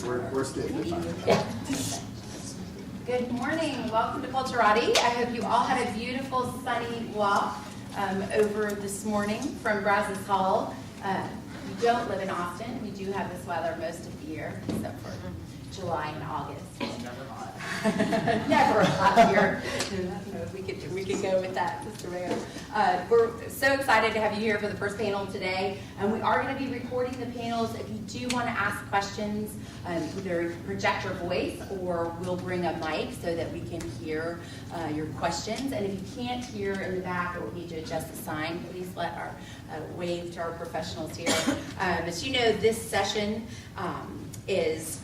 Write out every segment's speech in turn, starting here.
We're Stapleton. Yeah. Good morning. Welcome to Culturati. I hope you all had a beautiful sunny walk over this morning from Brazos Hall. You don't live in Austin. We do have this weather most of the year, except for July and August. It's never hot. Never hot here. We could go with that, Mr. Mayor. We're so excited to have you here for the first panel today. And we are going to be recording the panels. If you do want to ask questions, either project your voice or we'll bring a mic so that we can hear your questions. And if you can't hear in the back or we need to adjust the sign, please let our wave to our professionals here. As you know, this session is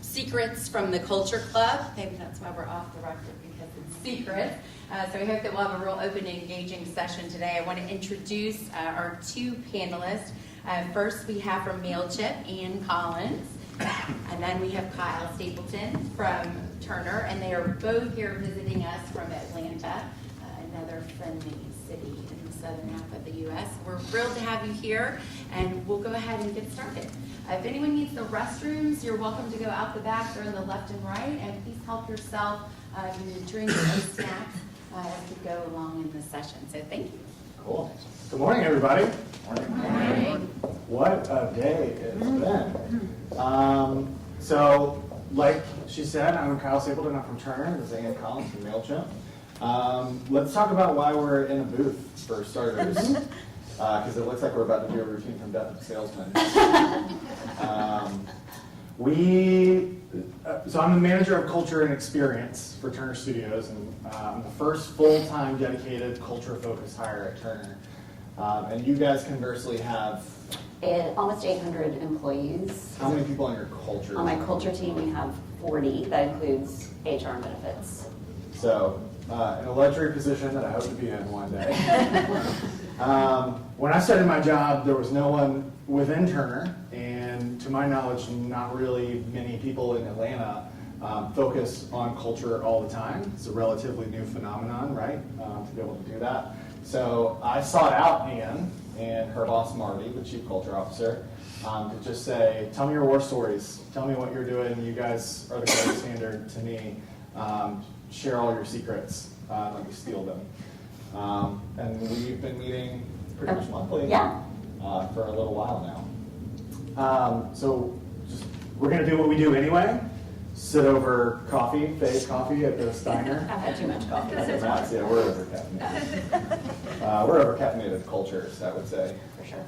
Secrets from the Culture Club. Maybe that's why we're off the record, because it's secret. So we hope that we'll have a real open and engaging session today. I want to introduce our two panelists. First, we have from MailChimp, Aynn Collins, and then we have Kyle Stapleton from Turner, and they are both here visiting us from Atlanta, another friendly city in the southern half of the U.S. We're thrilled to have you here, and we'll go ahead and get started. If anyone needs the restrooms, you're welcome to go out the back. They're on the left and right, and please help yourself to drink and snacks as we go along in this session. So thank you. Cool. Good morning, everybody. Morning. What a day it's been. So, like she said, I'm Kyle Stapleton. I'm from Turner. This is Aynn Collins from MailChimp. Let's talk about why we're in a booth, for starters. Because it looks like we're about to do a routine from Death of Salesman. So I'm the manager of culture and experience for Turner Studios, and I'm the first full-time dedicated culture-focused hire at Turner. And you guys conversely have Almost 800 employees. how many people on your culture? On my culture team, we have 40. That includes HR and benefits. So, in a luxury position that I hope to be in one day. When I started my job, there was no one within Turner, and to my knowledge, not really many people in Atlanta focus on culture all the time. It's a relatively new phenomenon, right, to be able to do that. So I sought out Aynn and her boss, Marty, the Chief Culture Officer, to just say, tell me your war stories. Tell me what you're doing. You guys are the gold standard to me. Share all your secrets. Let me steal them. And we've been meeting pretty much monthly for a little while now. So we're going to do what we do anyway. Sit over coffee, fake coffee at the Steiner. I've had too much coffee. Yeah, we're over-caffeinated. We're over-caffeinated cultures, I would say. For sure.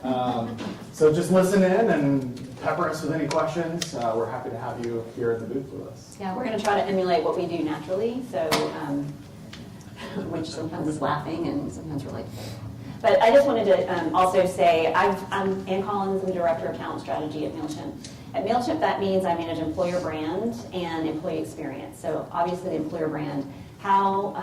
So just listen in and pepper us with any questions. We're happy to have you here in the booth with us. Yeah, we're going to try to emulate what we do naturally, so which sometimes is laughing and sometimes we're like, but I just wanted to also say I'm Aynn Collins, I'm the Director of Talent Strategy at MailChimp. At MailChimp, that means I manage employer brand and employee experience. So obviously the employer brand, how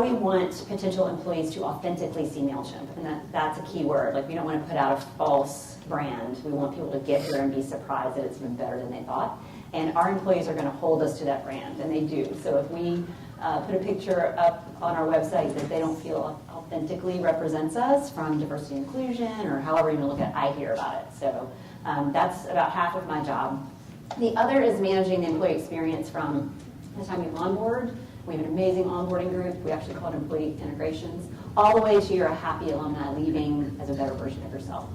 we want potential employees to authentically see MailChimp, and that's a key word. Like, we don't want to put out a false brand. We want people to get here and be surprised that it's even better than they thought. And our employees are going to hold us to that brand, and they do. So if we put a picture up on our website that they don't feel authentically represents us, from diversity and inclusion or however you want to look at it, I hear about it. So that's about half of my job. The other is managing the employee experience from the time you onboard. We have an amazing onboarding group. We actually call it employee integrations, all the way to you're a happy alumni leaving as a better version of yourself.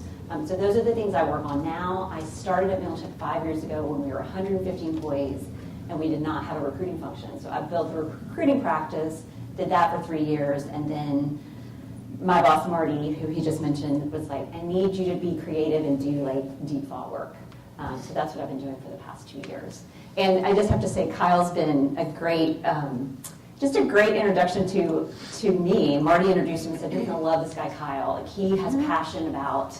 So those are the things I work on now. I started at MailChimp 5 years ago when we were 150 employees and we did not have a recruiting function. So I built a recruiting practice, did that for 3 years, and then my boss, Marty, who he just mentioned, was like, I need you to be creative and do like deep thought work. So that's what I've been doing for the past 2 years. And I just have to say, Kyle's been a great, just a great introduction to me. Marty introduced him and said, you're going to love this guy, Kyle. Like, he has passion about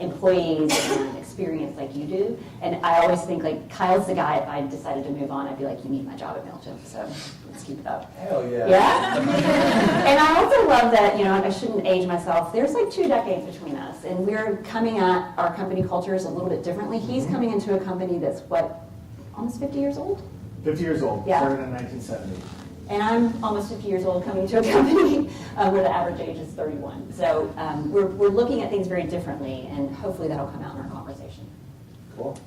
employees and experience like you do. And I always think, like, Kyle's the guy, if I decided to move on, I'd be like, you need my job at MailChimp. So let's keep it up. Hell yeah. Yeah? And I also love that, you know, I shouldn't age myself. There's like 2 decades between us, and we're coming at our company cultures a little bit differently. He's coming into a company that's, what, almost 50 years old? 50 years old, Yeah. started in 1970. And I'm almost 50 years old coming to a company where the average age is 31. So we're looking at things very differently, and hopefully that'll come out in our conversation. Cool.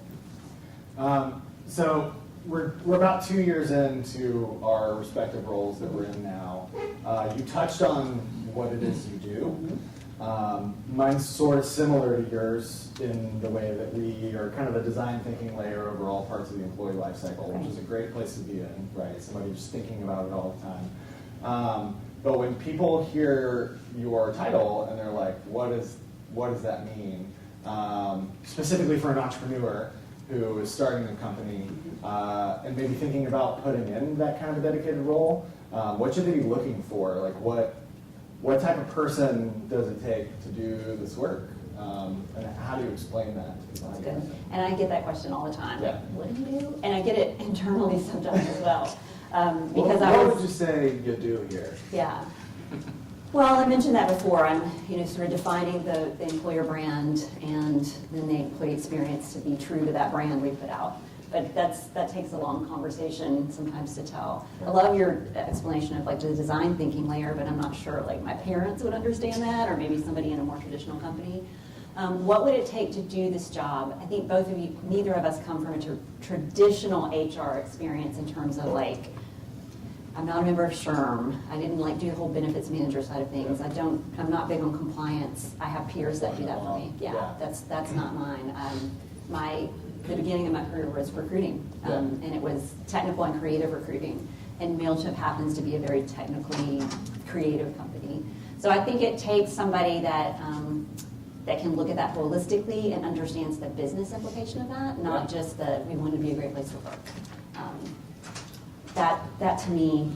So we're about 2 years into our respective roles that we're in now. You touched on what it is you do. Mine's sort of similar to yours in the way that we are kind of a design thinking layer over all parts of the employee life cycle, which is a great place to be in, right? Somebody just thinking about it all the time. But when people hear your title and they're like, what does that mean? Specifically for an entrepreneur who is starting a company and maybe thinking about putting in that kind of a dedicated role, what should they be looking for? Like what type of person does it take to do this work? And how do you explain that to people? That's good. And I get that question all the time. Yeah. Like, what do you do? And I get it internally sometimes as well. Because what would you say you do here? Yeah. Well, I mentioned that before. I'm, sort of defining the employer brand and then the employee experience to be true to that brand we put out. But that takes a long conversation sometimes to tell. I love your explanation of like the design thinking layer, but I'm not sure like my parents would understand that, or maybe somebody in a more traditional company. What would it take to do this job? I think both of you, neither of us come from a traditional HR experience in terms of like, I'm not a member of SHRM. I didn't like do the whole benefits manager side of things. I'm not big on compliance. I have peers that do that for me. Yeah, that's not mine. The beginning of my career was recruiting, and it was technical and creative recruiting. And MailChimp happens to be a very technically creative company. So I think it takes somebody that can look at that holistically and understands the business implication of that, not just that we want to be a great place to work. That to me,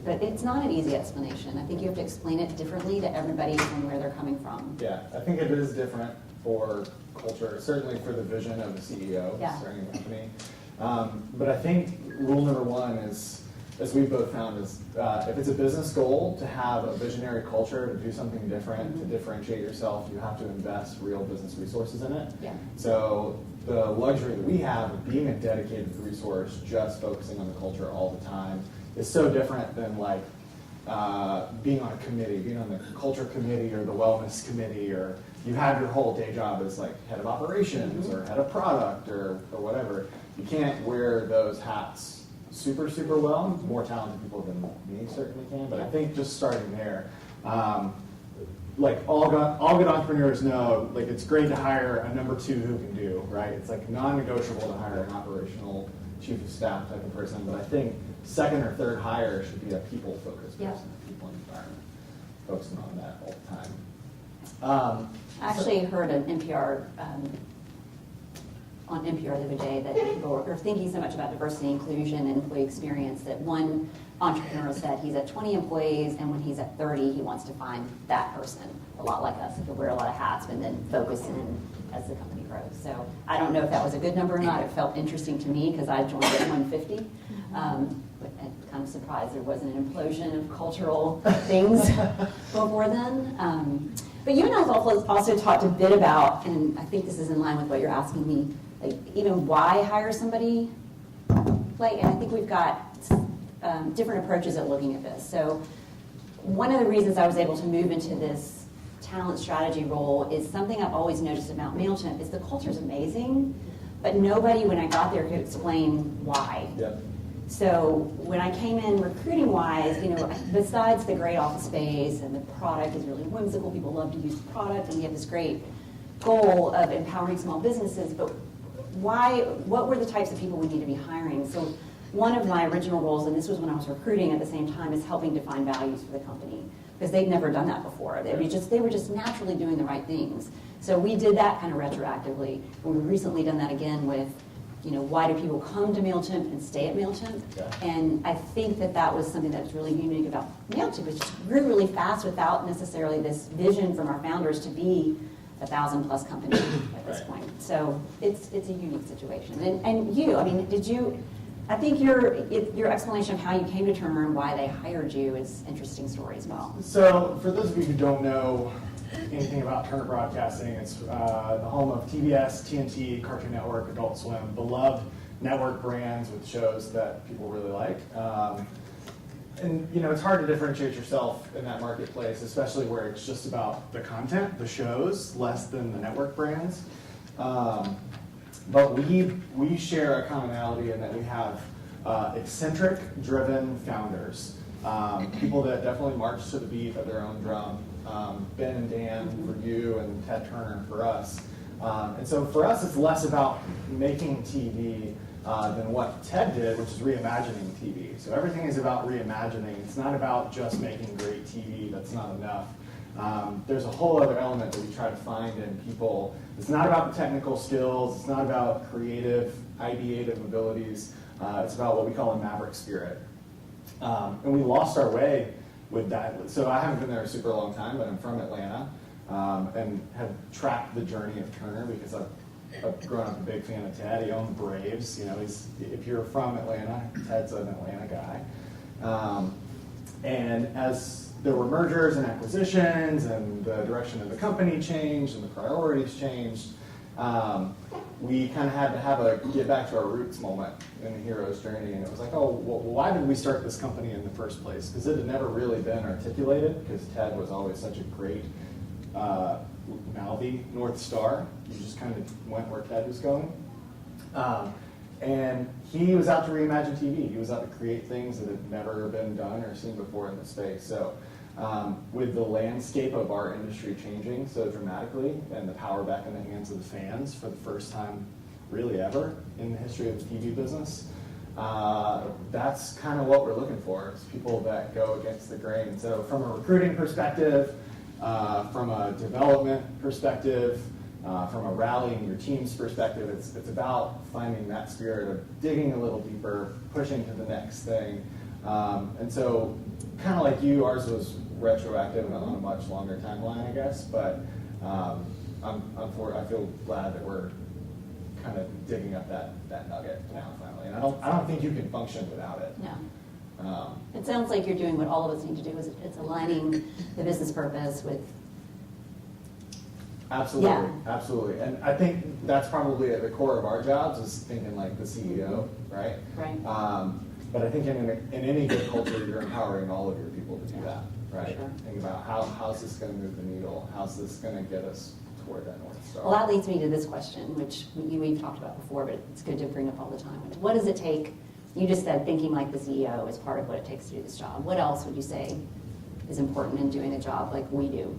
but it's not an easy explanation. I think you have to explain it differently to everybody from where they're coming from. Yeah, I think it is different for culture, certainly for the vision of the CEO starting a company. But I think rule number one is, as we've both found, is if it's a business goal to have a visionary culture, to do something different, to differentiate yourself, you have to invest real business resources in it. Yeah. So the luxury that we have of being a dedicated resource, just focusing on the culture all the time, is so different than like being on a committee, being on the culture committee or the wellness committee, or you have your whole day job as like head of operations or head of product or whatever. You can't wear those hats super, super well. More talented people than me certainly can, but I think just starting there, like all good entrepreneurs know, like it's great to hire a number two who can do, right? It's like non-negotiable to hire an operational chief of staff type of person, but I think second or third hire should be a people-focused person, a people environment, focusing on that all the time. I actually heard an on NPR the other day that people are thinking so much about diversity, inclusion, and employee experience that one entrepreneur said he's at 20 employees, and when he's at 30, he wants to find that person, a lot like us, who could wear a lot of hats and then focus in as the company grows. So I don't know if that was a good number or not. It felt interesting to me because I joined at 150. But I'm kind of surprised there wasn't an implosion of cultural things before then. But you and I have also talked a bit about, and I think this is in line with what you're asking me, like even why hire somebody, like, and I think we've got different approaches at looking at this. So one of the reasons I was able to move into this talent strategy role is something I've always noticed about MailChimp is the culture's amazing, but nobody when I got there could explain why. Yep. So when I came in recruiting-wise, besides the great office space and the product is really whimsical, people love to use the product, and we have this great goal of empowering small businesses, but what were the types of people we need to be hiring? So one of my original roles, and this was when I was recruiting at the same time, is helping define values for the company, because they'd never done that before. They were just naturally doing the right things. So we did that kind of retroactively, and we've recently done that again with why do people come to MailChimp and stay at MailChimp? Yeah. And I think that was something that was really unique about MailChimp. It just grew really fast without necessarily this vision from our founders to be a 1,000+ company at this point. So it's a unique situation. And you, I mean, I think your explanation of how you came to Turner and why they hired you is an interesting story as well. So for those of you who don't know anything about Turner Broadcasting, it's the home of TBS, TNT, Cartoon Network, Adult Swim, beloved network brands with shows that people really like. And it's hard to differentiate yourself in that marketplace, especially where it's just about the content, the shows, less than the network brands. But we share a commonality in that we have eccentric, driven founders, people that definitely march to the beat of their own drum. Ben and Dan for you, and Ted Turner for us. And so for us, it's less about making TV than what Ted did, which is reimagining TV. So everything is about reimagining. It's not about just making great TV. That's not enough. There's a whole other element that we try to find in people. It's not about the technical skills. It's not about creative, ideative abilities. It's about what we call a maverick spirit. And we lost our way with that. So I haven't been there a super long time, but I'm from Atlanta and have tracked the journey of Turner because I've grown up a big fan of Ted. He owned the Braves. You know, if you're from Atlanta, Ted's an Atlanta guy. And as there were mergers and acquisitions and the direction of the company changed and the priorities changed, we kind of had to have a get back to our roots moment in the hero's journey. And it was like, oh, well, why did we start this company in the first place? Because it had never really been articulated, because Ted was always such a great mouthy North Star. You just kind of went where Ted was going. And he was out to reimagine TV. He was out to create things that had never been done or seen before in the space. So with the landscape of our industry changing so dramatically and the power back in the hands of the fans for the first time really ever in the history of the TV business, that's kind of what we're looking for, is people that go against the grain. So from a recruiting perspective, from a development perspective, from a rallying your team's perspective, it's about finding that spirit of digging a little deeper, pushing to the next thing. And so, kind of like you, ours was retroactive and on a much longer timeline, I guess. But I feel glad that we're kind of digging up that nugget now finally. And I don't think you can function without it. No. It sounds like you're doing what all of us need to do. It's aligning the business purpose with. Absolutely, Yeah. Absolutely. And I think that's probably at the core of our jobs, is thinking like the CEO, right? Right. But I think in any good culture, you're empowering all of your people to do that, right? Sure. Think about how's this going to move the needle? How's this going to get us toward that North Star? Well, that leads me to this question, which we've talked about before, but it's good to bring up all the time. What does it take? You just said thinking like the CEO is part of what it takes to do this job. What else would you say is important in doing a job like we do?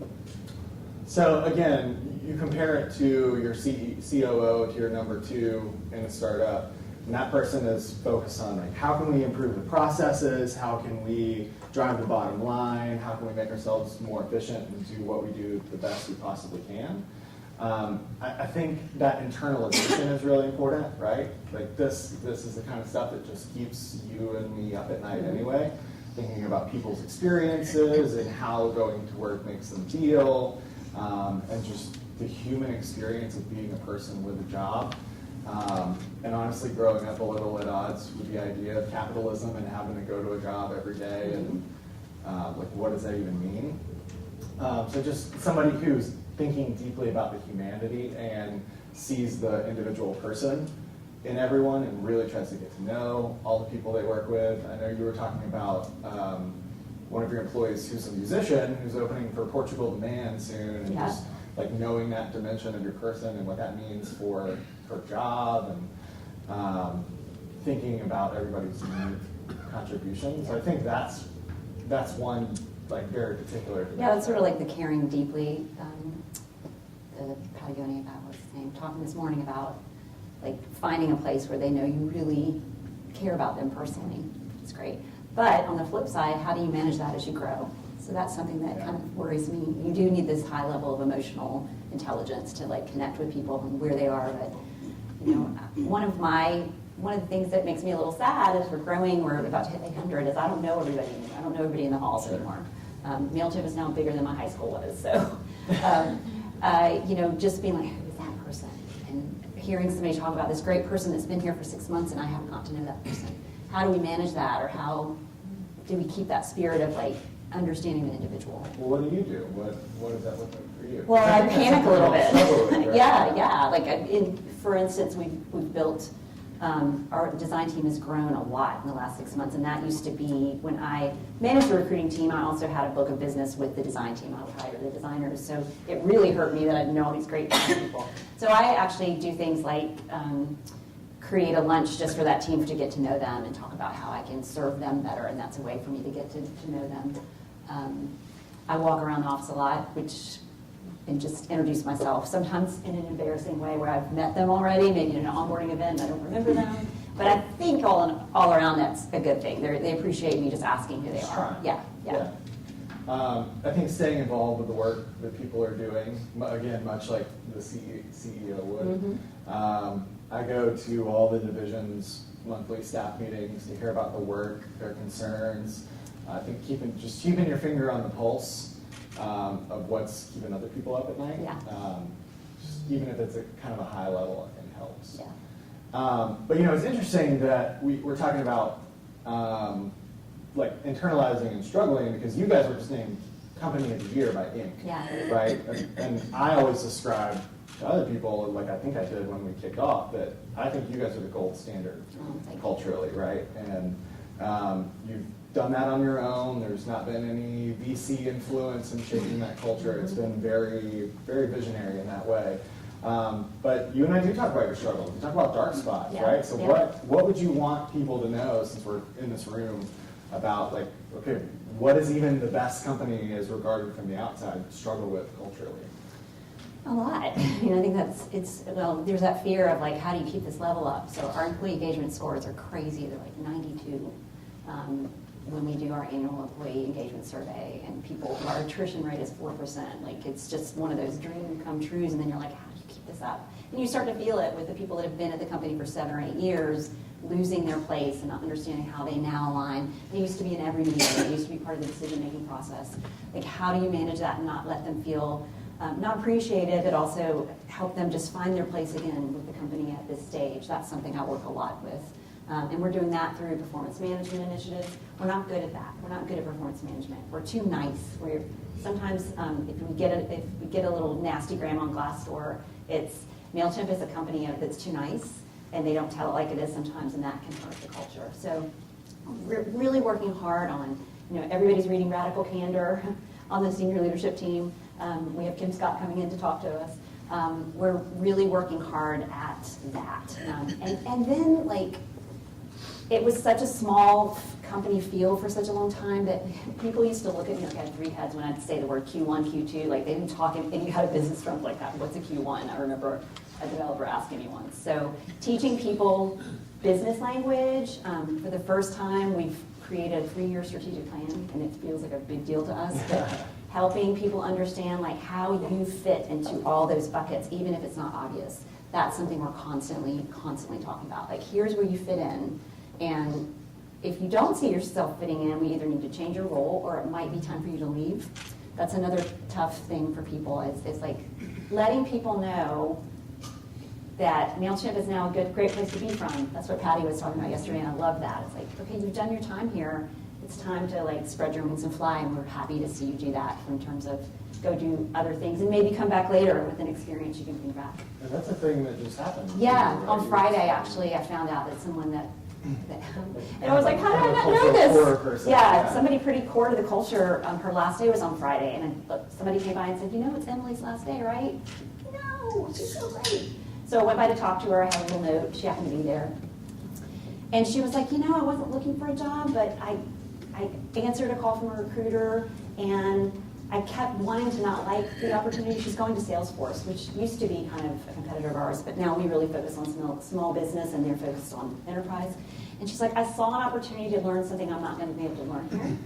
So again, you compare it to your COO, to your number two in a startup, and that person is focused on like, how can we improve the processes? How can we drive the bottom line? How can we make ourselves more efficient and do what we do the best we possibly can? I think that internalization is really important, right? Like this is the kind of stuff that just keeps you and me up at night anyway, thinking about people's experiences and how going to work makes them feel, and just the human experience of being a person with a job. And honestly, growing up a little at odds with the idea of capitalism and having to go to a job every day, and like, what does that even mean? So just somebody who's thinking deeply about the humanity and sees the individual person in everyone and really tries to get to know all the people they work with. I know you were talking about one of your employees who's a musician who's opening for Portugal the Man soon, and Yeah. just like knowing that dimension of your person and what that means for her job, and thinking about everybody's unique contributions. I think that's one like very particular. Yeah, that's sort of like the caring deeply. The Patagonia guy, what's his name, talking this morning about like finding a place where they know you really care about them personally. It's great. But on the flip side, how do you manage that as you grow? So that's something that kind of worries me. You do need this high level of emotional intelligence to like connect with people and where they are. But you know, one of the things that makes me a little sad as we're growing, we're about to hit 800, is I don't know everybody. I don't know everybody in the halls anymore. MailChimp is now bigger than my high school was. So, you know, just being like, who is that person? And hearing somebody talk about this great person that's been here for 6 months and I haven't got to know that person. How do we manage that, or how do we keep that spirit of like understanding the individual? Well, what do you do? What does that look like for you? Well, I panic a little bit. Totally, right? Yeah. Like for instance, we've built Our design team has grown a lot in the last 6 months, and that used to be when I managed the recruiting team. I also had a book of business with the design team. I would hire the designers, so it really hurt me that I didn't know all these great people. So I actually do things like create a lunch just for that team to get to know them and talk about how I can serve them better, and that's a way for me to get to know them. I walk around the office a lot, and just introduce myself, sometimes in an embarrassing way where I've met them already, maybe in an onboarding event, and I don't remember them. But I think all around that's a good thing. They appreciate me just asking who they are. Yeah. I think staying involved with the work that people are doing, again, much like the CEO would. I go to all the divisions' monthly staff meetings to hear about the work, their concerns. I think keeping your finger on the pulse of what's keeping other people up at night. Yeah. Just even if it's a kind of a high level, I think helps. Yeah. But it's interesting that we're talking about like internalizing and struggling, because you guys were just named Company of the Year by Inc. Yeah. Right? And I always describe to other people, like I think I did when we kicked off, that I think you guys are the gold standard culturally, right? And you've done that on your own. There's not been any VC influence in shaping that culture. It's been very, very visionary in that way. But you and I do talk about your struggles. We talk about dark spots, right? So what would you want people to know, since we're in this room, about like, okay, what is even the best company as regarded from the outside struggle with culturally? A lot. I think there's that fear of like, how do you keep this level up? So our employee engagement scores are crazy. They're like 92. When we do our annual employee engagement survey, and our attrition rate is 4%. Like, it's just one of those dream come trues, and then you're like, how do you keep this up? And you start to feel it with the people that have been at the company for 7 or 8 years, losing their place and not understanding how they now align. They used to be in every meeting. They used to be part of the decision-making process. Like, how do you manage that and not let them feel not appreciated, but also help them just find their place again with the company at this stage? That's something I work a lot with. And we're doing that through performance management initiatives. We're not good at that. We're not good at performance management. We're too nice. Sometimes if we get a little nasty gram on Glassdoor, it's MailChimp is a company that's too nice, and they don't tell it like it is sometimes, and that can hurt the culture. So we're really working hard on, everybody's reading Radical Candor on the senior leadership team. We have Kim Scott coming in to talk to us. We're really working hard at that. And then, it was such a small company feel for such a long time that people used to look at me like I had 3 heads when I'd say the word Q1, Q2. Like, they didn't talk, and you had a business from like that. What's a Q1? I remember a developer asking me once. So teaching people business language. For the first time, we've created a 3-year strategic plan, and it feels like a big deal to us. But helping people understand like how you fit into all those buckets, even if it's not obvious. That's something we're constantly talking about. Like, here's where you fit in. And if you don't see yourself fitting in, we either need to change your role, or it might be time for you to leave. That's another tough thing for people. It's like letting people know that MailChimp is now a great place to be from. That's what Patty was talking about yesterday, and I love that. It's like, okay, you've done your time here. It's time to spread your wings and fly, and we're happy to see you do that in terms of go do other things and maybe come back later with an experience you can bring back. And that's a thing that just happened. Yeah, on Friday, actually, I found out that someone and I was like, how did I not know this? Yeah, somebody pretty core to the culture. Her last day was on Friday, and somebody came by and said, it's Emily's last day, right? No, she's so great. So I went by to talk to her. I had a little note. She happened to be there. And she was like, I wasn't looking for a job, but I answered a call from a recruiter, and I kept wanting to not like the opportunity. She's going to Salesforce, which used to be kind of a competitor of ours, but now we really focus on small business, and they're focused on enterprise. And she's like, I saw an opportunity to learn something I'm not going to be able to learn here.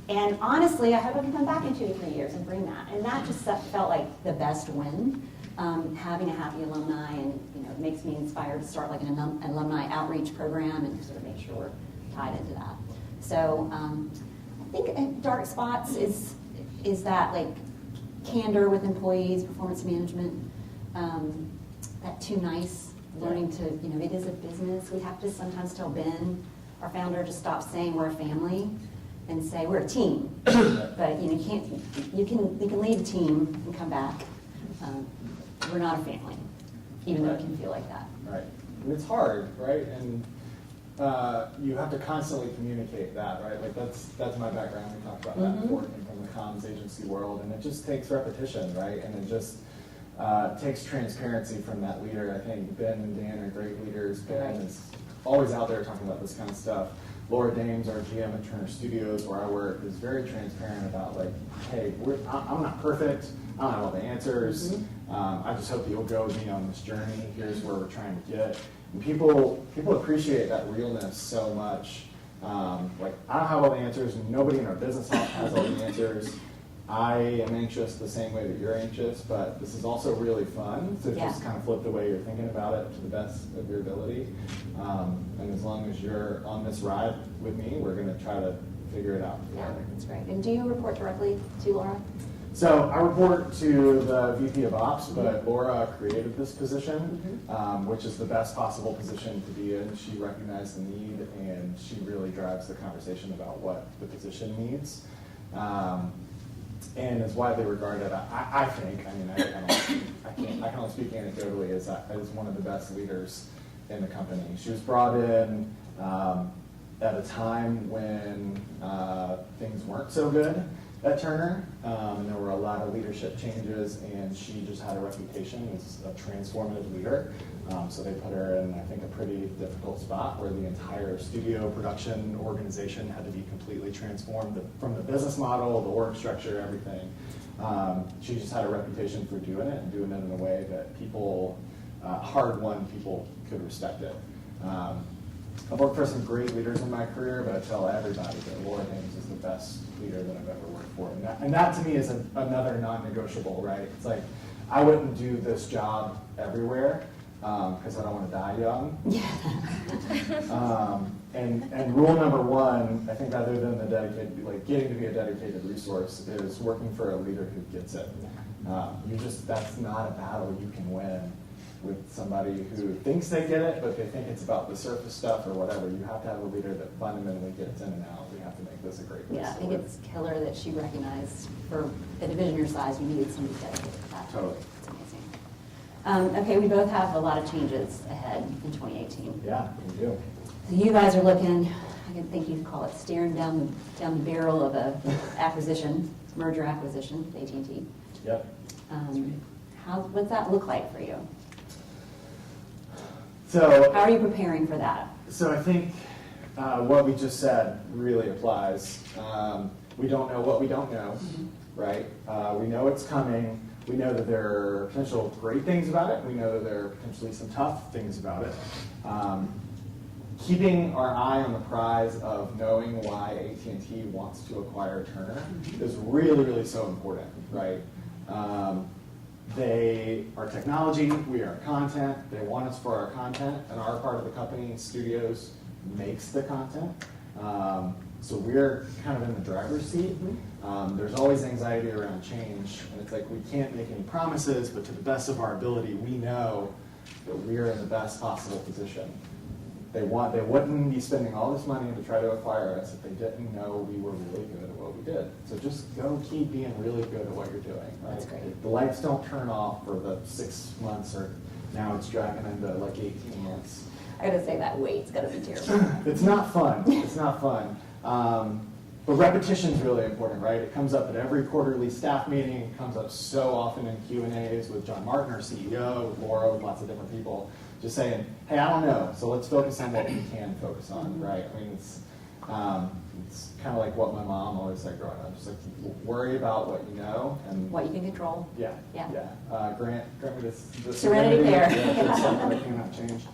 And honestly, I hope I can come back in 2 to 3 years and bring that. And that just felt like the best win. Having a happy alumni, and it makes me inspired to start like an alumni outreach program and sort of make sure we're tied into that. So I think dark spots is that like candor with employees, performance management, that too nice, learning to, it is a business. We have to sometimes tell Ben, our founder, to stop saying we're a family and say we're a team. But you can leave a team and come back. We're not a family, even though it can feel like that. Right. and it's hard, right? And you have to constantly communicate that, right? Like that's my background. We talked about that before, from the comms agency world, and it just takes repetition, right? And it just takes transparency from that leader. I think Ben and Dan are great leaders. Ben is always out there talking about this kind of stuff. Laura Dames, our GM at Turner Studios, where I work, is very transparent about like, hey, I'm not perfect. I don't know all the answers. I just hope that you'll go with me on this journey. Here's where we're trying to get. And people appreciate that realness so much. Like, I don't have all the answers. Nobody in our business has all the answers. I am anxious the same way that you're anxious, but this is also really fun to just kind of flip the way you're thinking about it to the best of your ability. And as long as you're on this ride with me, we're going to try to figure it out together. Yeah, that's great. And do you report directly to Laura? So I report to the VP of Ops, but Laura created this position, which is the best possible position to be in. She recognized the need, and she really drives the conversation about what the position needs. And is widely regarded, I think, I mean, I can only speak anecdotally, as one of the best leaders in the company. She was brought in at a time when things weren't so good at Turner, and there were a lot of leadership changes, and she just had a reputation as a transformative leader. So they put her in, I think, a pretty difficult spot where the entire studio production organization had to be completely transformed from the business model, the org structure, everything. She just had a reputation for doing it and doing it in a way that people, hard-won people, could respect it. I've worked for some great leaders in my career, but I tell everybody that Laura Dames is the best leader that I've ever worked for. And that to me is another non-negotiable, right? It's like, I wouldn't do this job everywhere because I don't want to die young. And rule number one, I think other than the dedicated, like getting to be a dedicated resource, is working for a leader who gets it. That's not a battle you can win with somebody who thinks they get it, but they think it's about the surface stuff or whatever. You have to have a leader that fundamentally gets in and out. We have to make this a great place. Yeah, I think it's killer that she recognized for a division your size, you needed somebody dedicated to that. Totally. It's amazing. Okay, we both have a lot of changes ahead in 2018. Yeah, we do. So you guys are looking, I think you call it staring down the barrel of a merger acquisition with AT&T. Yep. What's that look like for you? So how are you preparing for that? So I think what we just said really applies. We don't know what we don't know, right? We know it's coming. We know that there are potential great things about it. We know that there are potentially some tough things about it. Keeping our eye on the prize of knowing why AT&T wants to acquire Turner is really, really so important, right? They are technology, we are content, they want us for our content, and our part of the company, studios, makes the content. So we're kind of in the driver's seat. There's always anxiety around change, and it's like we can't make any promises, but to the best of our ability, we know that we're in the best possible position. They wouldn't be spending all this money to try to acquire us if they didn't know we were really good at what we did. So just go keep being really good at what you're doing. Right? That's great. The lights don't turn off for the 6 months, or now it's dragging into like 18 months. I gotta say that wait's gotta be terrible. It's not fun. It's not fun. But repetition is really important, right? It comes up at every quarterly staff meeting. It comes up so often in Q&As with John Martin, our CEO, Laura, with lots of different people, just saying, hey, I don't know, so let's focus on what we can focus on, right? I mean, it's kind of like what my mom always said growing up. Just like, worry about what you know and what you can control. Yeah. Grant me this serenity there. Yeah, something that cannot change.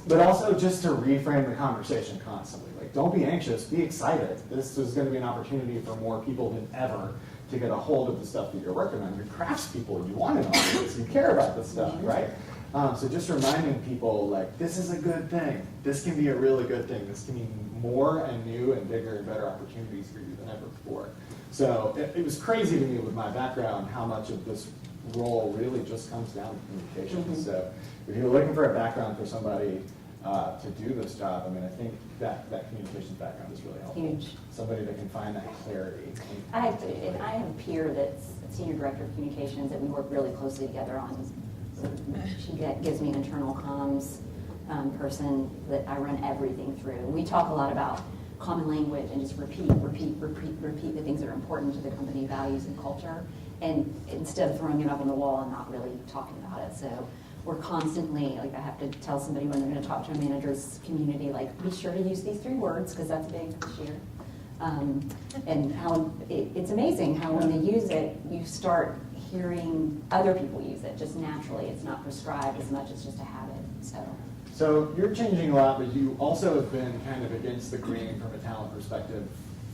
But also just to reframe the conversation constantly. Like, don't be anxious, be excited. This is going to be an opportunity for more people than ever to get a hold of the stuff that you're working on. You're craftspeople, you want to know this, you care about this stuff, right? So just reminding people, like, this is a good thing. This can be a really good thing. This can mean more and new and bigger and better opportunities for you than ever before. So it was crazy to me with my background how much of this role really just comes down to communication. So if you're looking for a background for somebody to do this job, I mean, I think that communications background is really helpful. Huge. Somebody that can find that clarity. I have a peer that's a senior director of communications that we work really closely together on She gives me an internal comms person that I run everything through. We talk a lot about common language and just repeat the things that are important to the company values and culture, and instead of throwing it up on the wall and not really talking about it. So we're constantly, like, I have to tell somebody when they're going to talk to a manager's community, like, be sure to use these 3 words because that's big this year. And how it's amazing how when they use it, you start hearing other people use it just naturally. It's not prescribed as much as just a habit. So you're changing a lot, but you also have been kind of against the grain from a talent perspective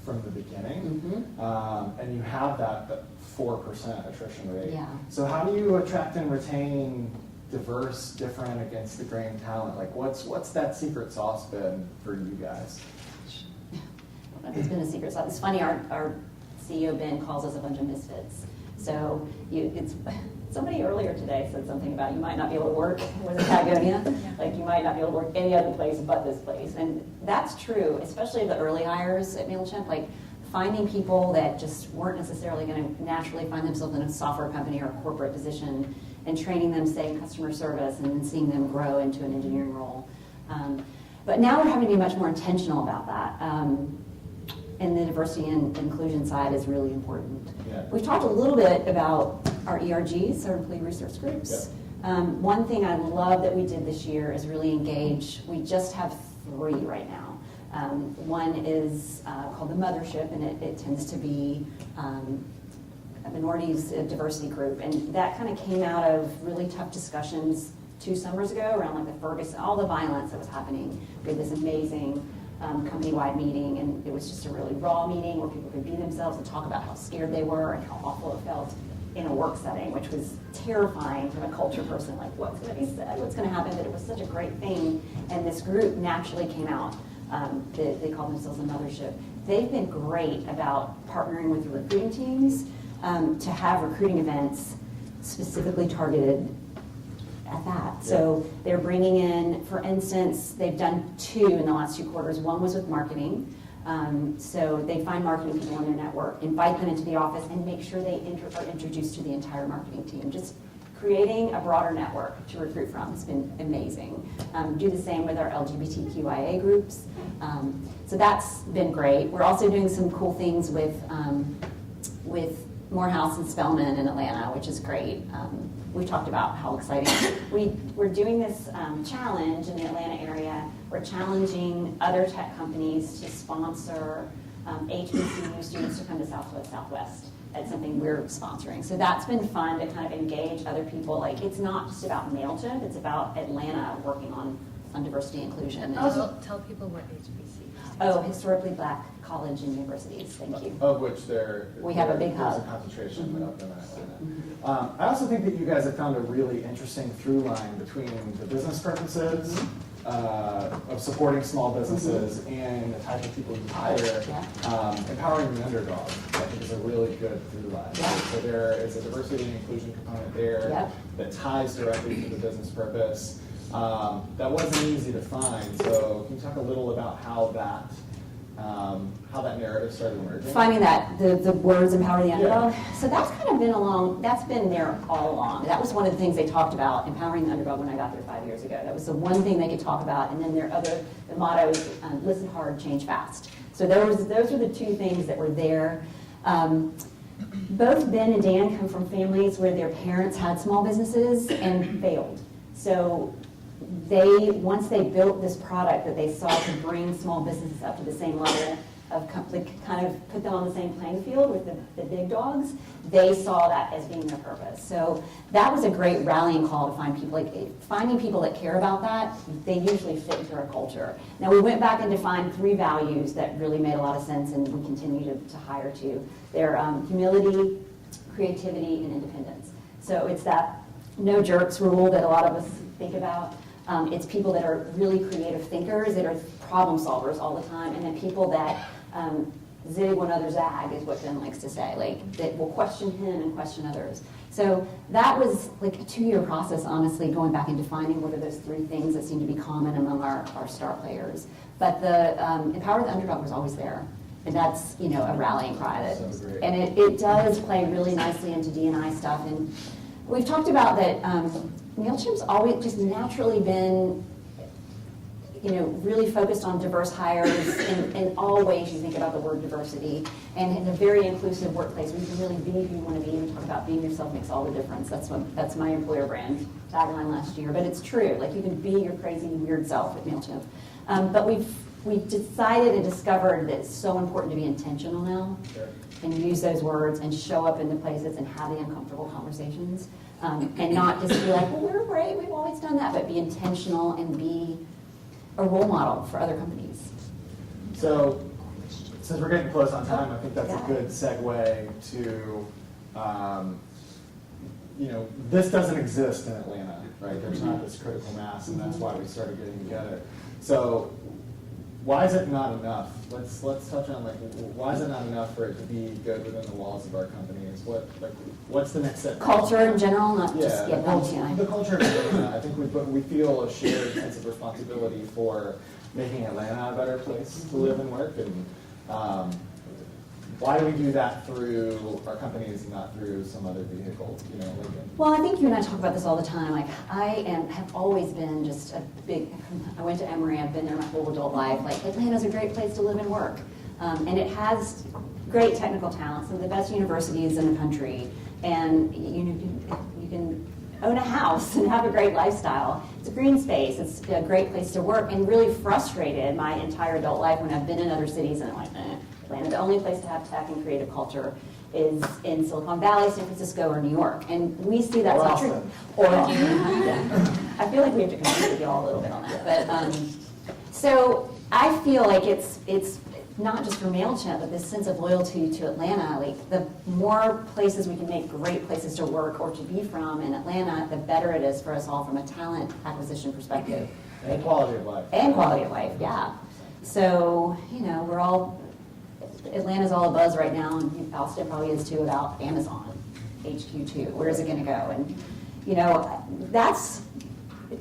from the beginning. And you have that 4% attrition rate. Yeah. So how do you attract and retain diverse, different, against the grain talent? Like, what's that secret sauce been for you guys? It's been a secret sauce. It's funny, our CEO, Ben, calls us a bunch of misfits. So somebody earlier today said something about you might not be able to work with Patagonia, like you might not be able to work any other place but this place. And that's true, especially the early hires at MailChimp, like finding people that just weren't necessarily going to naturally find themselves in a software company or a corporate position and training them, say, in customer service and then seeing them grow into an engineering role. But now we're having to be much more intentional about that. And the diversity and inclusion side is really important. Yeah. We've talked a little bit about our ERGs, our employee resource groups. Yeah. One thing I love that we did this year is really engage. We just have 3 right now. One is called the Mothership, and it tends to be a minorities diversity group. And that kind of came out of really tough discussions 2 summers ago around like the Ferguson, all the violence that was happening. We had this amazing company-wide meeting, and it was just a really raw meeting where people could be themselves and talk about how scared they were and how awful it felt in a work setting, which was terrifying from a culture person, like what's going to be said, what's going to happen, but it was such a great thing. And this group naturally came out. They call themselves a Mothership. They've been great about partnering with the recruiting teams to have recruiting events specifically targeted at that. So they're bringing in, for instance, they've done 2 in the last 2 quarters. One was with marketing. So they find marketing people on their network, invite them into the office, and make sure they are introduced to the entire marketing team. Just creating a broader network to recruit from has been amazing. Do the same with our LGBTQIA groups. So that's been great. We're also doing some cool things with Morehouse and Spelman in Atlanta, which is great. We've talked about how exciting. We're doing this challenge in the Atlanta area. We're challenging other tech companies to sponsor HBCU students to come to Southwest. That's something we're sponsoring. So that's been fun to kind of engage other people. Like, it's not just about MailChimp, it's about Atlanta working on diversity and inclusion. Tell people what HBC is. Oh, historically black college and universities. Thank you. Of which we have a big hub. There's a concentration of them in Atlanta. I also think that you guys have found a really interesting through line between the business purposes of supporting small businesses and the type of people you hire. Empowering the underdog, I think, is a really good through line. So there is a diversity and inclusion component there that ties directly to the business purpose. That wasn't easy to find, so can you talk a little about how that narrative started emerging? Finding that, the words empower the underdog. So that's kind of that's been there all along. That was one of the things they talked about, empowering the underdog, when I got there 5 years ago. That was the one thing they could talk about, and then the motto is listen hard, change fast. So those are the 2 things that were there. Both Ben and Dan come from families where their parents had small businesses and failed. So once they built this product that they saw to bring small businesses up to the same level of kind of put them on the same playing field with the big dogs, they saw that as being their purpose. So that was a great rallying call to find people. Like, finding people that care about that, they usually fit into our culture. Now, we went back and defined 3 values that really made a lot of sense, and we continue to hire to. They're humility, creativity, and independence. So it's that no jerks rule that a lot of us think about. It's people that are really creative thinkers, that are problem solvers all the time, and then people that zig when others zag, is what Ben likes to say, like, that will question him and question others. So that was like a 2-year process, honestly, going back and defining what are those 3 things that seem to be common among our star players. But the empower the underdog was always there. And that's, a rallying cry. And it does play really nicely into D&I stuff. And we've talked about that MailChimp's always just naturally been, really focused on diverse hires in all ways you think about the word diversity, and in a very inclusive workplace where you can really be who you want to be. We talk about being yourself makes all the difference. That's my employer brand tagline last year, but it's true. Like, you can be your crazy, weird self at MailChimp. But we've decided and discovered that it's so important to be intentional now. Sure. And use those words and show up in the places and have the uncomfortable conversations, and not just be like, well, we're great, we've always done that, but be intentional and be a role model for other companies. So, since we're getting close on time, I think that's Yeah. a good segue to, this doesn't exist in Atlanta, right? There's not this critical mass, and that's why we started getting together. So, why is it not enough? Let's touch on, why is it not enough for it to be good within the walls of our companies? What's the next step? Culture in general, not just The TNI. culture of Atlanta. I think we feel a shared sense of responsibility for making Atlanta a better place to live and work. And why do we do that through our companies and not through some other vehicle? Well, I think you and I talk about this all the time. Like, have always been just I went to Emory, I've been there my whole adult life. Like, Atlanta's a great place to live and work. And it has great technical talent, some of the best universities in the country. And you can own a house and have a great lifestyle. It's a green space, it's a great place to work, and really frustrated my entire adult life when I've been in other cities and I'm like, Atlanta, the only place to have tech and creative culture is in Silicon Valley, San Francisco, or New York. And we see that's not true. I feel like we have to compete with y'all a little bit on that. But so I feel like it's not just for MailChimp, but this sense of loyalty to Atlanta. Like, the more places we can make great places to work or to be from in Atlanta, the better it is for us all from a talent acquisition perspective. And quality of life. And quality of life, yeah. So, Atlanta's all a buzz right now, and Austin probably is too, about Amazon, HQ2. Where is it going to go? And, that's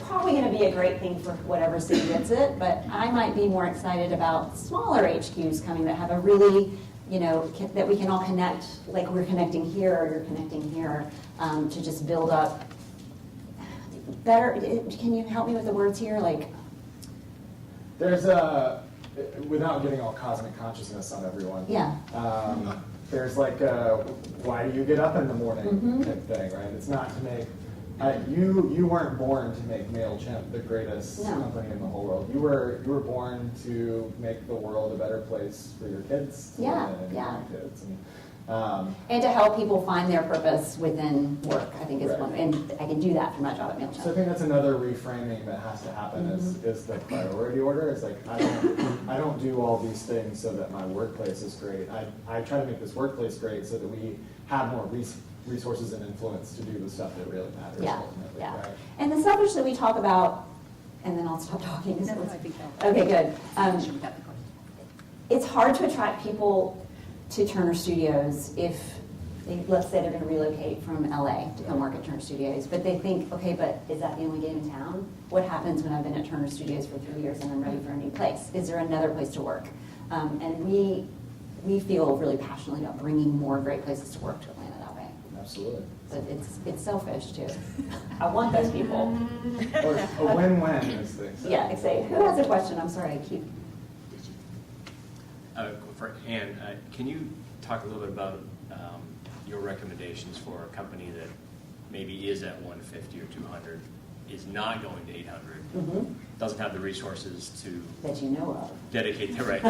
probably going to be a great thing for whatever city gets it, but I might be more excited about smaller HQs coming that have a really, that we can all connect, like we're connecting here or you're connecting here, to just build up better. Can you help me with the words here? Like, There's without getting all cosmic consciousness on everyone. Yeah. There's why do you get up in the morning type thing, right? It's not to make, you weren't born to make MailChimp the greatest company in the whole world. You were born to make the world a better place for your kids to live in and your kids. And to help people find their purpose within work, I think is one, and I can do that through my job at MailChimp. So I think that's another reframing that has to happen is the priority order. It's like, I don't do all these things so that my workplace is great. I try to make this workplace great so that we have more resources and influence to do the stuff that really matters ultimately. Yeah. Right? And the selfish that we talk about, and then I'll stop talking. No, I think Okay, good. It's hard to attract people to Turner Studios if let's say they're going to relocate from LA to come work at Turner Studios, but they think, okay, but is that the only game in town? What happens when I've been at Turner Studios for 3 years and I'm ready for a new place? Is there another place to work? And we feel really passionately about bringing more great places to work to Atlanta that way. Absolutely. But it's selfish too. I want those people. Or a win-win is things. Yeah, exactly. Who has a question? I'm sorry, I keep. For Ann, can you talk a little bit about your recommendations for a company that maybe is at 150 or 200, is not going to 800, doesn't have the resources to That you know of. dedicate the right,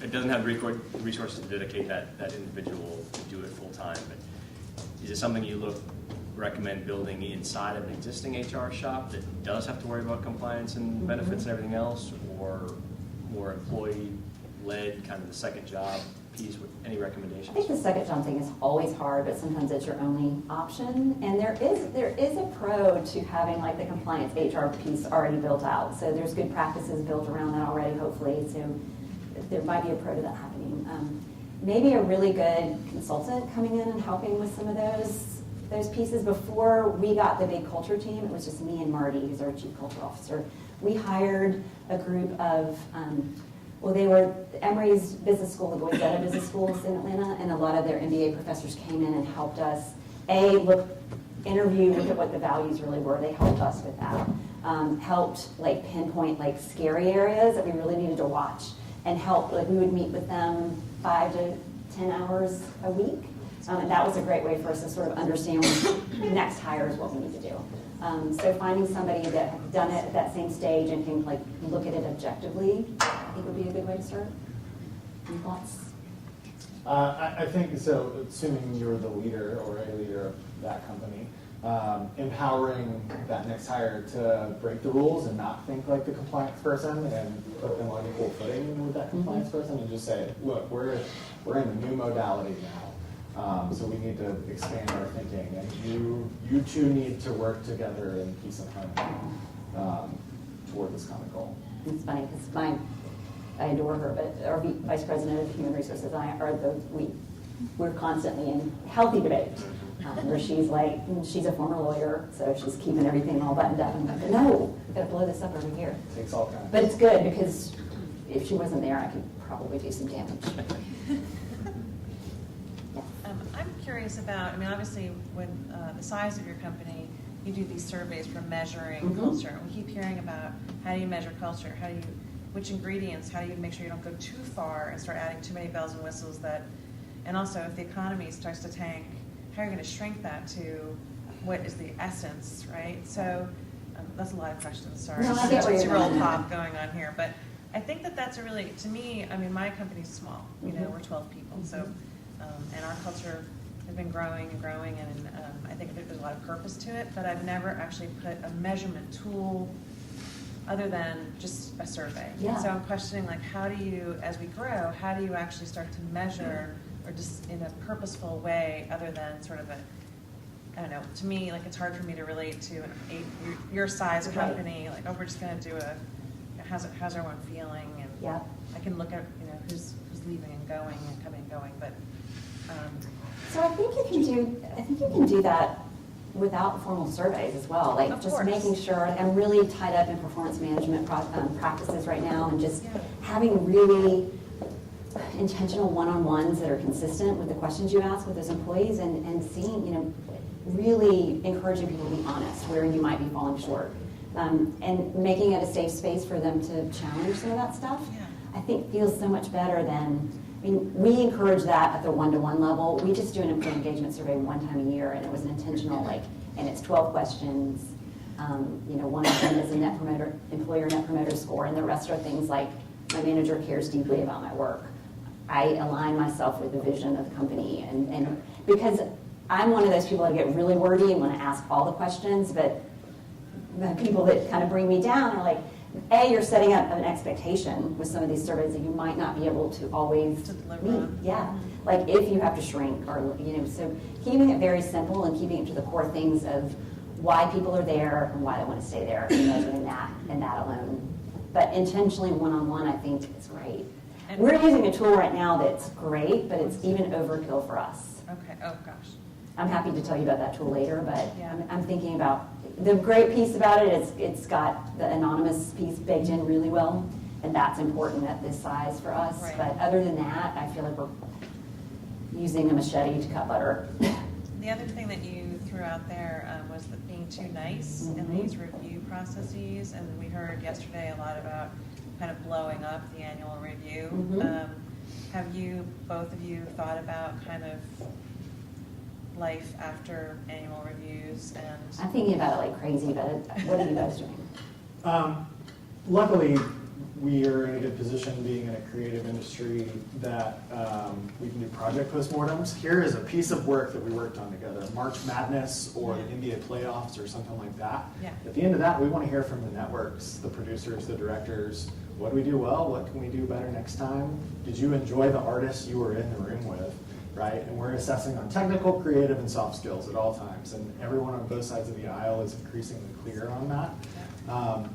it doesn't have the resources to dedicate that individual to do it full time. But is it something you recommend building inside of an existing HR shop that does have to worry about compliance and benefits and everything else, or more employee-led, kind of the second job piece? With any recommendations? I think the second job thing is always hard, but sometimes it's your only option. And there is a pro to having like the compliance HR piece already built out. So there's good practices built around that already, hopefully. So there might be a pro to that happening. Maybe a really good consultant coming in and helping with some of those pieces. Before we got the big culture team, it was just me and Marty, who's our chief culture officer. We hired a group of they were Emory's business school, the Boyzetta business schools in Atlanta, and a lot of their MBA professors came in and helped us, look interview, look at what the values really were. They helped us with that. Helped like pinpoint like scary areas that we really needed to watch, and help like we would meet with them 5 to 10 hours a week. And that was a great way for us to sort of understand next hire is what we need to do. So finding somebody that had done it at that same stage and can like look at it objectively, I think would be a good way to start. Any thoughts? I think so. Assuming you're the leader or a leader of that company, empowering that next hire to break the rules and not think like the compliance person, and put them on equal footing with that compliance person, and just say, look, we're in a new modality now, so we need to expand our thinking, and you two need to work together in peace and harmony toward this common goal. It's funny because I adore her, but our vice president of human resources and I are we're constantly in healthy debate. Where she's like, she's a former lawyer, so she's keeping everything all buttoned up. And I'm like, no, we've got to blow this up over here. Takes all kinds. But it's good because if she wasn't there, I could probably do some damage. I'm curious about, I mean, obviously, when the size of your company, you do these surveys for measuring culture. We keep hearing about how do you measure culture? Which ingredients? How do you make sure you don't go too far and start adding too many bells and whistles and also if the economy starts to tank, how are you going to shrink that to what is the essence, right? So that's a lot of questions, sorry. No, I get where It's you're a real going. pop going on here, but I think that's a really, to me, I mean, my company's small, you know, we're 12 people, so, and our culture has been growing and growing, and I think there's a lot of purpose to it, but I've never actually put a measurement tool other than just a survey. Yeah. So I'm questioning, like, how do you, as we grow, how do you actually start to measure, or just in a purposeful way, other than sort of I don't know, to me, like, it's hard for me to relate to your size Right. company, like, oh, we're just gonna do how's everyone feeling, and Yeah. I can look at, you know, who's leaving and going and coming and going, but, So I think you can do that without formal surveys as well, like Of just course. making sure. I'm really tied up in performance management practices right now, and just Yeah. having really intentional one-on-ones that are consistent with the questions you ask with those employees, and seeing, you know, really encouraging people to be honest where you might be falling short, and making it a safe space for them to challenge some of that stuff. Yeah. I think feels so much better than, I mean, we encourage that at the one-to-one level. We just do an employee engagement survey one time a year, and it was an intentional, like, and it's 12 questions. You know, one of them is a employer net promoter score, and the rest are things like, my manager cares deeply about my work. I align myself with the vision of the company, and because I'm one of those people that get really wordy and want to ask all the questions, but the people that kind of bring me down are like, you're setting up an expectation with some of these surveys that you might not be able to always To deliver meet. on. Yeah, like if you have to shrink, or, you know, so keeping it very simple and keeping it to the core things of why people are there and why they want to stay there, and measuring that and that alone. But intentionally one-on-one, I think is great. And- We're using a tool right now that's great, but it's even overkill for us. okay, oh, gosh. I'm happy to tell you about that tool later, but Yeah. I'm thinking about, the great piece about it is it's got the anonymous piece baked in really well, and that's important at this size for us. Right. But other than that, I feel like we're using a machete to cut butter. The other thing that you threw out there was that being too nice in Mhm. these review processes, and we heard yesterday a lot about kind of blowing up the annual review. Mhm. Have both of you, thought about kind of life after annual reviews and? I'm thinking about it like crazy, but what are you guys doing? Luckily, we are in a good position being in a creative industry that we can do project postmortems. Here is a piece of work that we worked on together, March Madness or the NBA playoffs or something like that. Yeah. At the end of that, we want to hear from the networks, the producers, the directors. What do we do well? What can we do better next time? Did you enjoy the artists you were in the room with? Right? And we're assessing on technical, creative, and soft skills at all times. And everyone on both sides of the aisle is increasingly clear on that.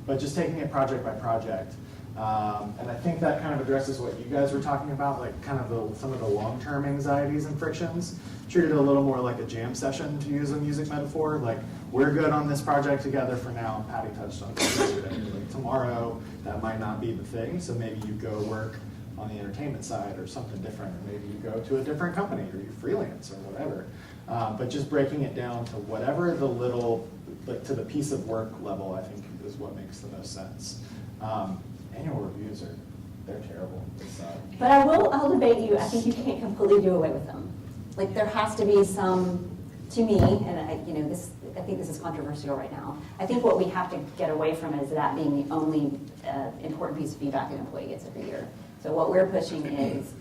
But just taking it project by project. And I think that kind of addresses what you guys were talking about, like kind of some of the long-term anxieties and frictions. Treat it a little more like a jam session, to use a music metaphor. Like, we're good on this project together for now. Patty touched on this yesterday. Like, tomorrow, that might not be the thing. So maybe you go work on the entertainment side or something different, or maybe you go to a different company or you freelance or whatever. But just breaking it down to whatever the little, like to the piece of work level, I think is what makes the most sense. Annual reviews they're terrible. But I'll debate you. I think you can't completely do away with them. Like there has to be some, to me, and I think this is controversial right now. I think what we have to get away from is that being the only important piece of feedback an employee gets every year. So what we're pushing is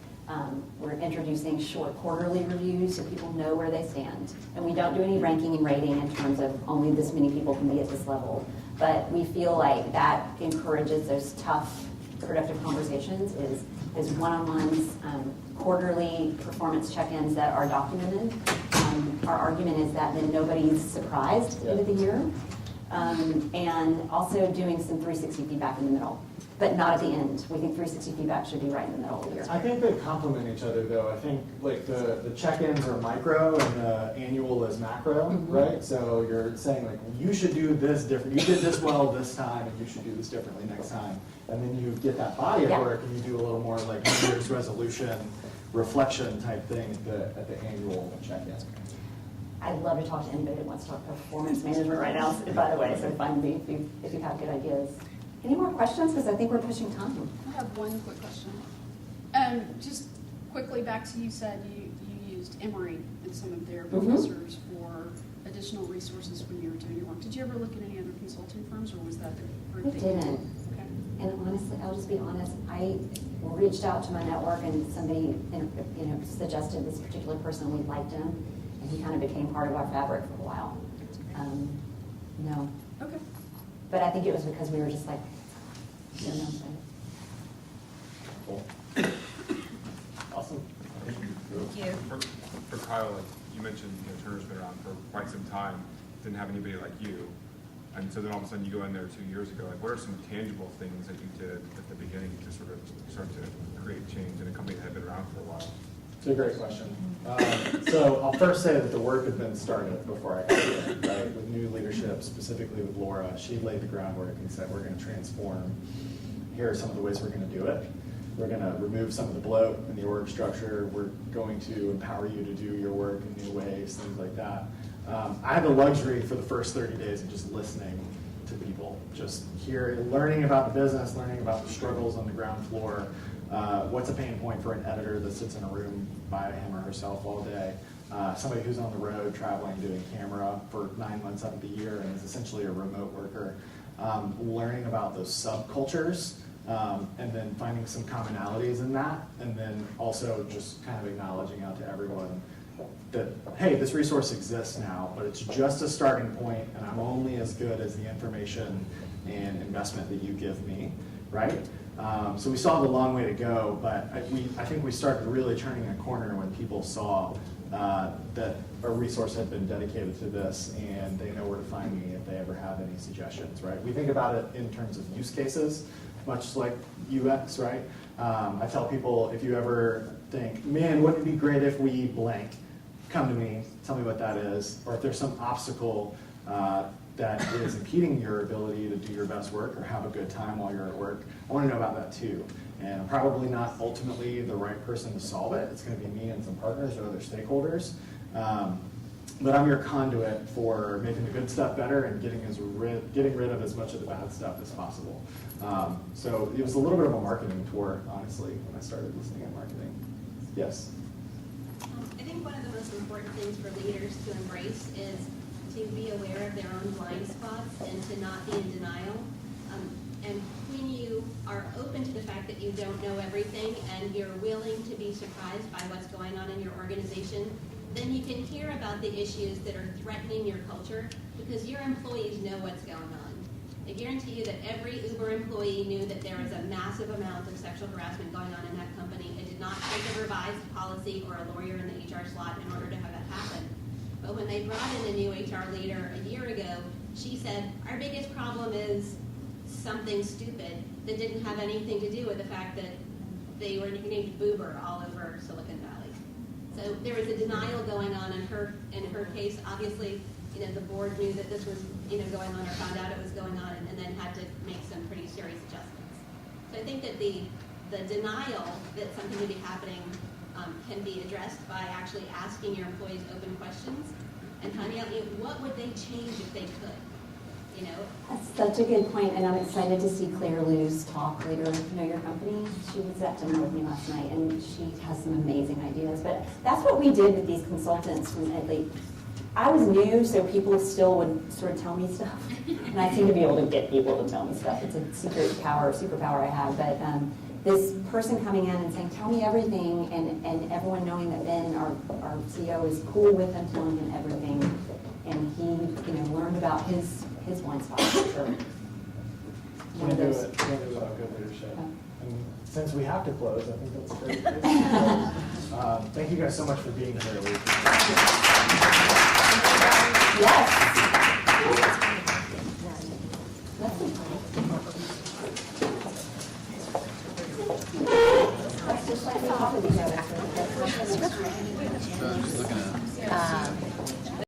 we're introducing short quarterly reviews so people know where they stand. And we don't do any ranking and rating in terms of only this many people can be at this level. But we feel like that encourages those tough, productive conversations is one-on-ones, quarterly performance check-ins that are documented. Our argument is that then nobody's surprised at the end of the year. And also doing some 360 feedback in the middle, but not at the end. We think 360 feedback should be right in the middle of the year. I think they complement each other though. I think like the check-ins are micro and the annual is macro, right? So you're saying like, you should do this different. You did this well this time and you should do this differently next time. And then you get that body of work and you do a little more like New Year's resolution, reflection type thing at the annual check-in. I'd love to talk to anybody that wants to talk performance management right now, by the way, so find me if you have good ideas. Any more questions? Because I think we're pushing time. I have one quick question. Just quickly back to you said you used Emory and some of their professors for additional resources when you were doing your work. Did you ever look at any other consulting firms, or was that the group I that you didn't. used? Okay. And honestly, I'll just be honest, I reached out to my network and somebody suggested this particular person, we liked him, and he kind of became part of our fabric for a while. No. Okay. But I think it was because we were just like, Cool. Awesome. Thank you. For Kyle, like you mentioned, Turner's been around for quite some time, didn't have anybody like you. And so then all of a sudden you go in there 2 years ago. Like, what are some tangible things that you did at the beginning to sort of start to create change in a company that had been around for a while? It's a great question. So I'll first say that the work had been started before I got here, right? With new leadership, specifically with Laura. She laid the groundwork and said, we're going to transform. Here are some of the ways we're going to do it. We're going to remove some of the bloat in the org structure. We're going to empower you to do your work in new ways, things like that. I had the luxury for the first 30 days of just listening to people, just learning about the business, learning about the struggles on the ground floor. What's a pain point for an editor that sits in a room by him or herself all day? Somebody who's on the road traveling, doing camera for 9 months out of the year and is essentially a remote worker. Learning about those subcultures and then finding some commonalities in that, and then also just kind of acknowledging out to everyone that, hey, this resource exists now, but it's just a starting point, and I'm only as good as the information and investment that you give me, right? So we still have a long way to go, but I think we started really turning a corner when people saw that a resource had been dedicated to this, and they know where to find me if they ever have any suggestions, right? We think about it in terms of use cases, much like UX, right? I tell people, if you ever think, man, wouldn't it be great if we blank, come to me, tell me what that is, or if there's some obstacle that is impeding your ability to do your best work or have a good time while you're at work, I want to know about that too. And I'm probably not ultimately the right person to solve it. It's going to be me and some partners or other stakeholders. But I'm your conduit for making the good stuff better and getting rid of as much of the bad stuff as possible. So it was a little bit of a marketing tour, honestly, when I started listening at marketing. Yes? I think one of the most important things for leaders to embrace is to be aware of their own blind spots and to not be in denial. And when you are open to the fact that you don't know everything and you're willing to be surprised by what's going on in your organization, then you can hear about the issues that are threatening your culture because your employees know what's going on. I guarantee you that every Uber employee knew that there was a massive amount of sexual harassment going on in that company. It did not take a revised policy or a lawyer in the HR slot in order to have that happen. But when they brought in a new HR leader a year ago, she said, our biggest problem is something stupid that didn't have anything to do with the fact that they were nicknamed Boober all over Silicon Valley. So there was a denial going on in her case. Obviously, the board knew that this was going on or found out it was going on and then had to make some pretty serious adjustments. So I think that the the denial that something could be happening can be addressed by actually asking your employees open questions and finding out, what would they change if they could, you know? That's such a good point, and I'm excited to see Claire Lou's talk later. Know Your Company. She was at dinner with me last night, and she has some amazing ideas. But that's what we did with these consultants. I was new, so people still would sort of tell me stuff, and I seem to be able to get people to tell me stuff. It's a superpower I have. But this person coming in and saying, "Tell me everything," and everyone knowing that Ben, our CEO, is cool with them telling him everything, and he learned about his blind spot for sure. One Can't of do those. it without good leadership. Yeah. And since we have to close, I think that's a great place. Thank you guys so much for being here. We appreciate it. Yes. Let's just like talk with each other.